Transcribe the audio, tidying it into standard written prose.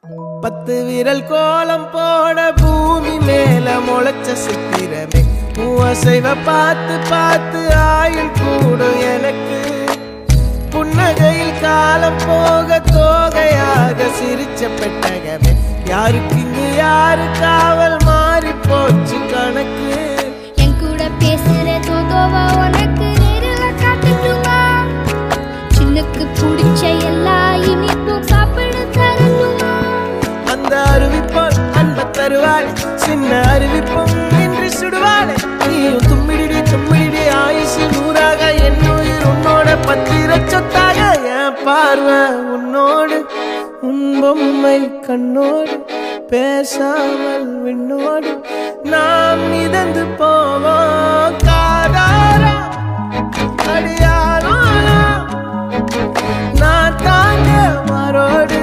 10 விரல் கோலம் போட பூமி மேல முளைச்ச சித்திரமே அசைவ பார்த்து பார்த்து ஆயுள் கூடும் எனக்கு புன்னகையில் காலம் போக தோகையாக சிரிச்ச பெட்டகமே யாருக்கு இங்கு யாரு காவல் மாறி போச்சு கணக்கு என் கூட பேசுற தோதோவா உனக்கு நேரில் காட்டட்டுமா சின்னுக்கு பிடிச்ச எல்லா இனிப்பும் சாப்பிட தரட்டுமா அந்த அருவிப்போல் அன்ப தருவாள் சின்ன அருவிப்பும் இன்று சுடுவாளே நீயும் தும்மிடி தும்மிடி ஆயுசு 100ஆக என் உயிர் உன்னோட 10 சொத்தாக என் பார்வை உன்னோடு உன் பொம்மை கண்ணோடு பேசாமல் விண்ணோடு நாம் மிதந்து போவோம் காதாரா அடியாளோ நான் தாங்க மாறோடு